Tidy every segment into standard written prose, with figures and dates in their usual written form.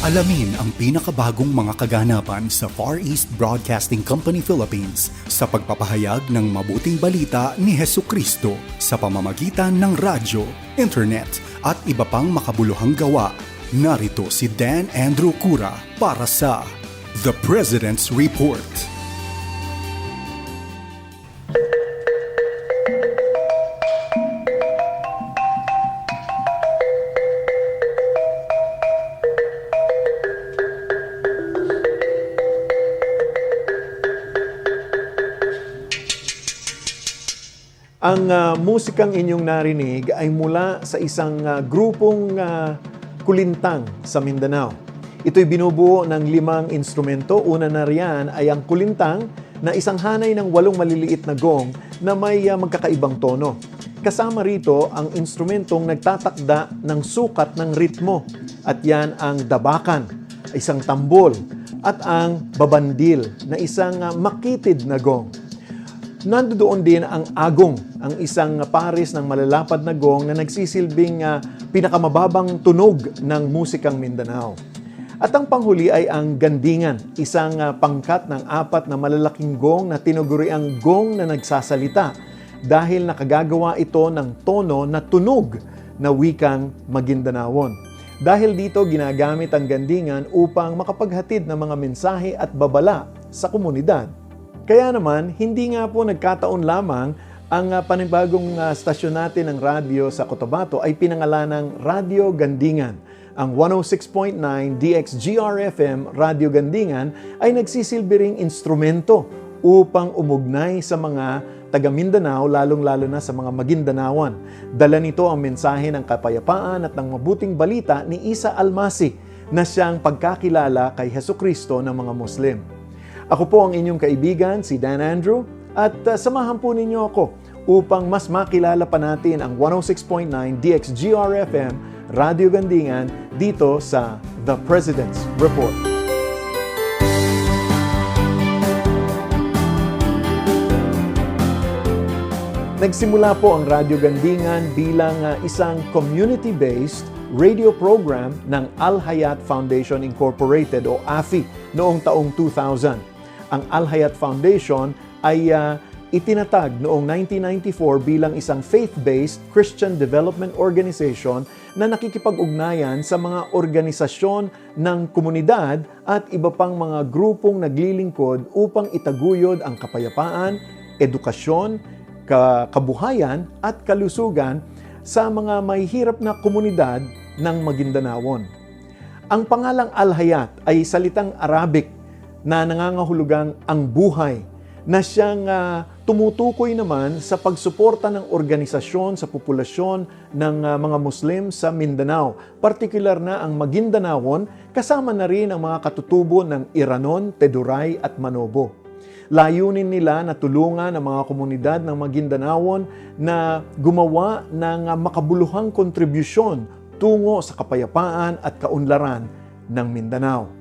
Alamin ang pinakabagong mga kaganapan sa Far East Broadcasting Company Philippines sa pagpapahayag ng mabuting balita ni Hesukristo sa pamamagitan ng radyo, internet at iba pang makabuluhang gawa. Narito si Dan Andrew Cura para sa The President's Report. Ang musikang inyong narinig ay mula sa isang grupong kulintang sa Mindanao. Ito'y binubuo ng 5 instrumento. Una na riyan ay ang kulintang na isang hanay ng 8 maliliit na gong na may magkakaibang tono. Kasama rito ang instrumentong nagtatakda ng sukat ng ritmo at yan ang dabakan, isang tambol, at ang babandil na isang makitid na gong. Nandoon din ang agong, ang isang pares ng malalapad na gong na nagsisilbing pinakamababang tunog ng musikang Mindanao. At ang panghuli ay ang gandingan, isang pangkat ng 4 na malalaking gong na tinuguriang gong na nagsasalita dahil nakagagawa ito ng tono na tunog na wikang Maguindanaon. Dahil dito ginagamit ang gandingan upang makapaghatid ng mga mensahe at babala sa komunidad. Kaya naman, hindi nga po nagkataon lamang ang panibagong stasyon natin ng radyo sa Cotabato ay pinangalanang Radyo Gandingan. Ang 106.9 DXGR-FM Radyo Gandingan ay nagsisilbi ring instrumento upang umugnay sa mga taga Mindanao, lalong-lalo na sa mga Maguindanaoan. Dala nito ang mensahe ng kapayapaan at ng mabuting balita ni Isa Almasi na siyang pagkakilala kay Hesukristo ng mga Muslim. Ako po ang inyong kaibigan, si Dan Andrew, at samahan po ninyo ako upang mas makilala pa natin ang 106.9 DXGR-FM Radio Gandingan dito sa The President's Report. Nagsimula po ang Radio Gandingan bilang isang community-based radio program ng Al Hayat Foundation Incorporated o AFI noong taong 2000. Ang Al Hayat Foundation ay itinatag noong 1994 bilang isang faith-based Christian development organization na nakikipag-ugnayan sa mga organisasyon ng komunidad at iba pang mga grupong naglilingkod upang itaguyod ang kapayapaan, edukasyon, kabuhayan at kalusugan sa mga mahihirap na komunidad ng Maguindanaon. Ang pangalang Al Hayat ay salitang Arabic na nangangahulugang ang buhay, na siyang tumutukoy naman sa pagsuporta ng organisasyon sa populasyon ng mga Muslim sa Mindanao, partikular na ang Maguindanaon, kasama na rin ang mga katutubo ng Iranon, Teduray at Manobo. Layunin nila na tulungan ang mga komunidad ng Maguindanaon na gumawa ng makabuluhang kontribusyon tungo sa kapayapaan at kaunlaran ng Mindanao.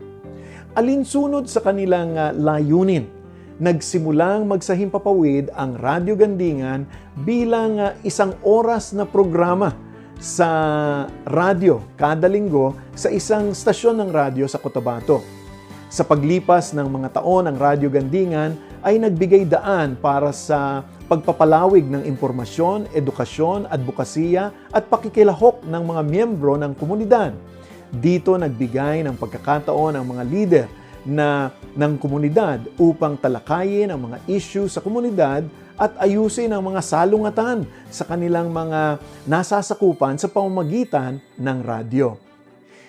Alinsunod sa kanilang layunin, nagsimulang magsahimpapawid ang Radyo Gandingan bilang isang oras na programa sa radyo kada linggo sa isang stasyon ng radyo sa Cotabato. Sa paglipas ng mga taon, ang Radyo Gandingan ay nagbigay daan para sa pagpapalawig ng impormasyon, edukasyon, advokasya at pakikilahok ng mga miyembro ng komunidad. Dito nagbigay ng pagkakataon ang mga leader ng komunidad upang talakayin ang mga issue sa komunidad at ayusin ang mga salungatan sa kanilang mga nasasakupan sa pamamagitan ng radyo.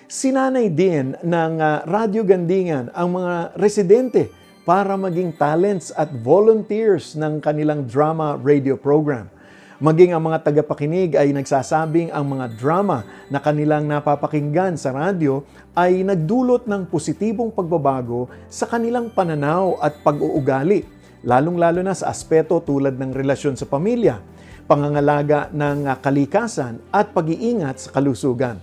Sinanay din ng Radyo Gandingan ang mga residente para maging talents at volunteers ng kanilang drama radio program. Maging ang mga tagapakinig ay nagsasabing ang mga drama na kanilang napapakinggan sa radyo ay nagdulot ng positibong pagbabago sa kanilang pananaw at pag-uugali, lalong-lalo na sa aspeto tulad ng relasyon sa pamilya, pangangalaga ng kalikasan at pag-iingat sa kalusugan.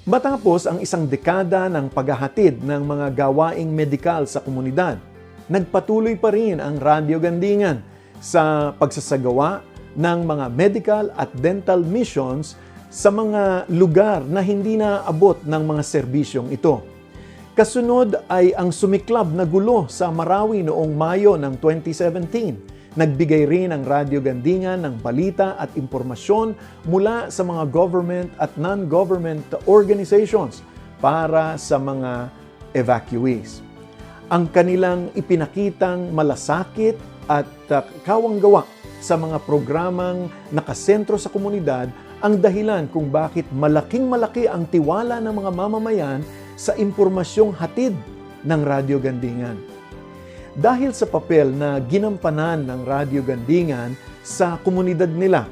Matapos ang isang dekada ng paghahatid ng mga gawaing medikal sa komunidad, nagpatuloy pa rin ang Radyo Gandingan sa pagsasagawa ng mga medical at dental missions sa mga lugar na hindi naaabot ng mga serbisyong ito. Kasunod ay ang sumiklab na gulo sa Marawi noong Mayo ng 2017. Nagbigay rin ang Radyo Gandingan ng balita at impormasyon mula sa mga government at non-government organizations para sa mga evacuees. Ang kanilang ipinakitang malasakit at kawanggawa sa mga programang nakasentro sa komunidad ang dahilan kung bakit malaking-malaki ang tiwala ng mga mamamayan sa impormasyong hatid ng Radyo Gandingan. Dahil sa papel na ginampanan ng Radyo Gandingan sa komunidad nila,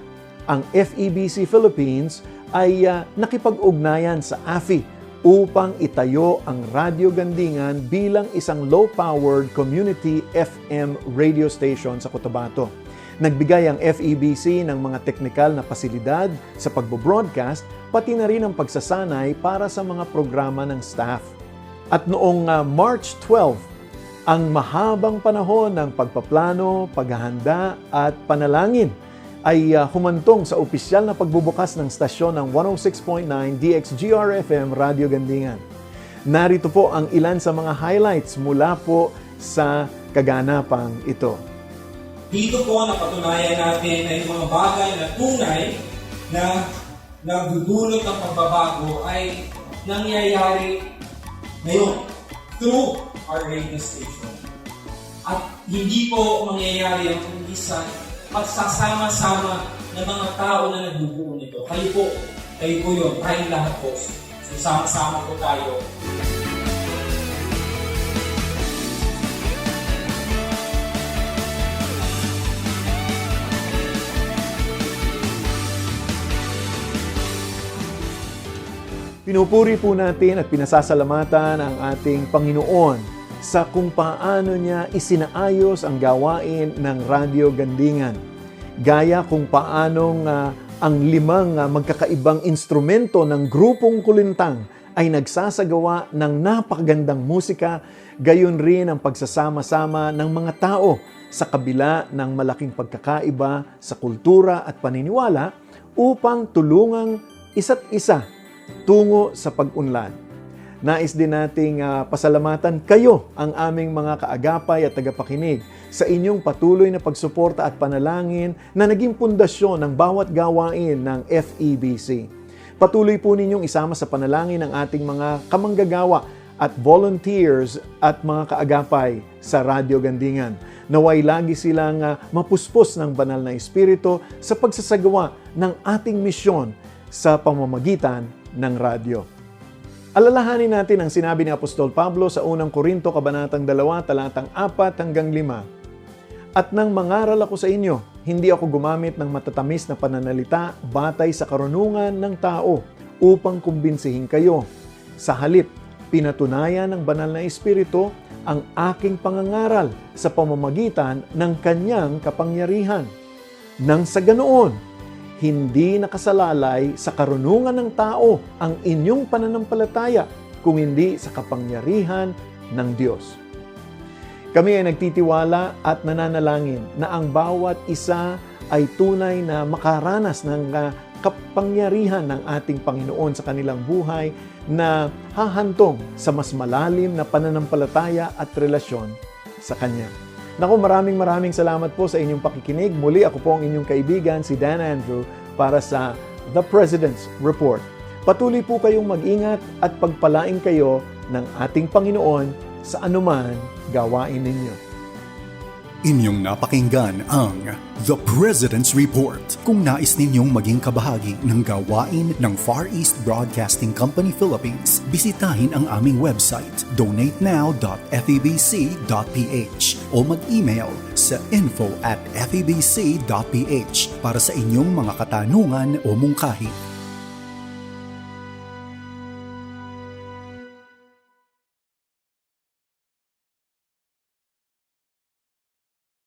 ang FEBC Philippines ay nakipag-ugnayan sa AFI upang itayo ang Radyo Gandingan bilang isang low-powered community FM radio station sa Cotabato. Nagbigay ang FEBC ng mga teknikal na pasilidad sa pagbo-broadcast, pati na rin ang pagsasanay para sa mga programa ng staff. At noong March 12, ang mahabang panahon ng pagpaplano, paghahanda at panalangin ay humantong sa opisyal na pagbubukas ng stasyon ng 106.9 DXGR-FM Radio Gandingan. Narito po ang ilan sa mga highlights mula po sa kaganapang ito. Dito po napatunayan natin na yung mga bagay na tunay na nagdudulot ng pagbabago ay nangyayari ngayon through our radio station. At hindi po mangyayari ang kundi sa pagsasama-sama ng mga tao na nagbubuo nito. Kayo po yun, tayong lahat po. So sama-sama po tayo. Pinupuri po natin at pinasasalamatan ang ating Panginoon sa kung paano niya isinaayos ang gawain ng Radyo Gandingan. Gaya kung paanong ang limang magkakaibang instrumento ng grupong kulintang ay nagsasagawa ng napakagandang musika, gayon rin ang pagsasama-sama ng mga tao sa kabila ng malaking pagkakaiba sa kultura at paniniwala upang tulungang isa't isa tungo sa pag-unlad. Nais din nating pasalamatan kayo, ang aming mga kaagapay at tagapakinig, sa inyong patuloy na pagsuporta at panalangin na naging pundasyon ng bawat gawain ng FEBC. Patuloy po ninyong isama sa panalangin ang ating mga kamanggagawa at volunteers at mga kaagapay sa Radyo Gandingan. Naway lagi silang mapuspos ng banal na espiritu sa pagsasagawa ng ating misyon sa pamamagitan ng radyo. Alalahanin natin ang sinabi ni Apostol Pablo sa unang Korinto, kabanatang 2, talatang 4 hanggang 5. At nang mangaral ako sa inyo, hindi ako gumamit ng matatamis na pananalita batay sa karunungan ng tao upang kumbinsihin kayo. Sa halip, pinatunayan ng banal na espiritu ang aking pangangaral sa pamamagitan ng kanyang kapangyarihan. Nang sa ganoon, hindi nakasalalay sa karunungan ng tao ang inyong pananampalataya, kung hindi sa kapangyarihan ng Diyos. Kami ay nagtitiwala at nananalangin na ang bawat isa ay tunay na makaranas ng kapangyarihan ng ating Panginoon sa kanilang buhay na hahantong sa mas malalim na pananampalataya at relasyon sa Kanya. Naku, maraming salamat po sa inyong pakikinig. Muli ako po ang inyong kaibigan, si Dan Andrew, para sa The President's Report. Patuloy po kayong mag-ingat at pagpalain kayo ng ating Panginoon sa anuman gawain ninyo. Inyong napakinggan ang The President's Report. Kung nais ninyong maging kabahagi ng gawain ng Far East Broadcasting Company Philippines, bisitahin ang aming website donatenow.febc.ph o mag-email sa info@febc.ph para sa inyong mga katanungan o mungkahi.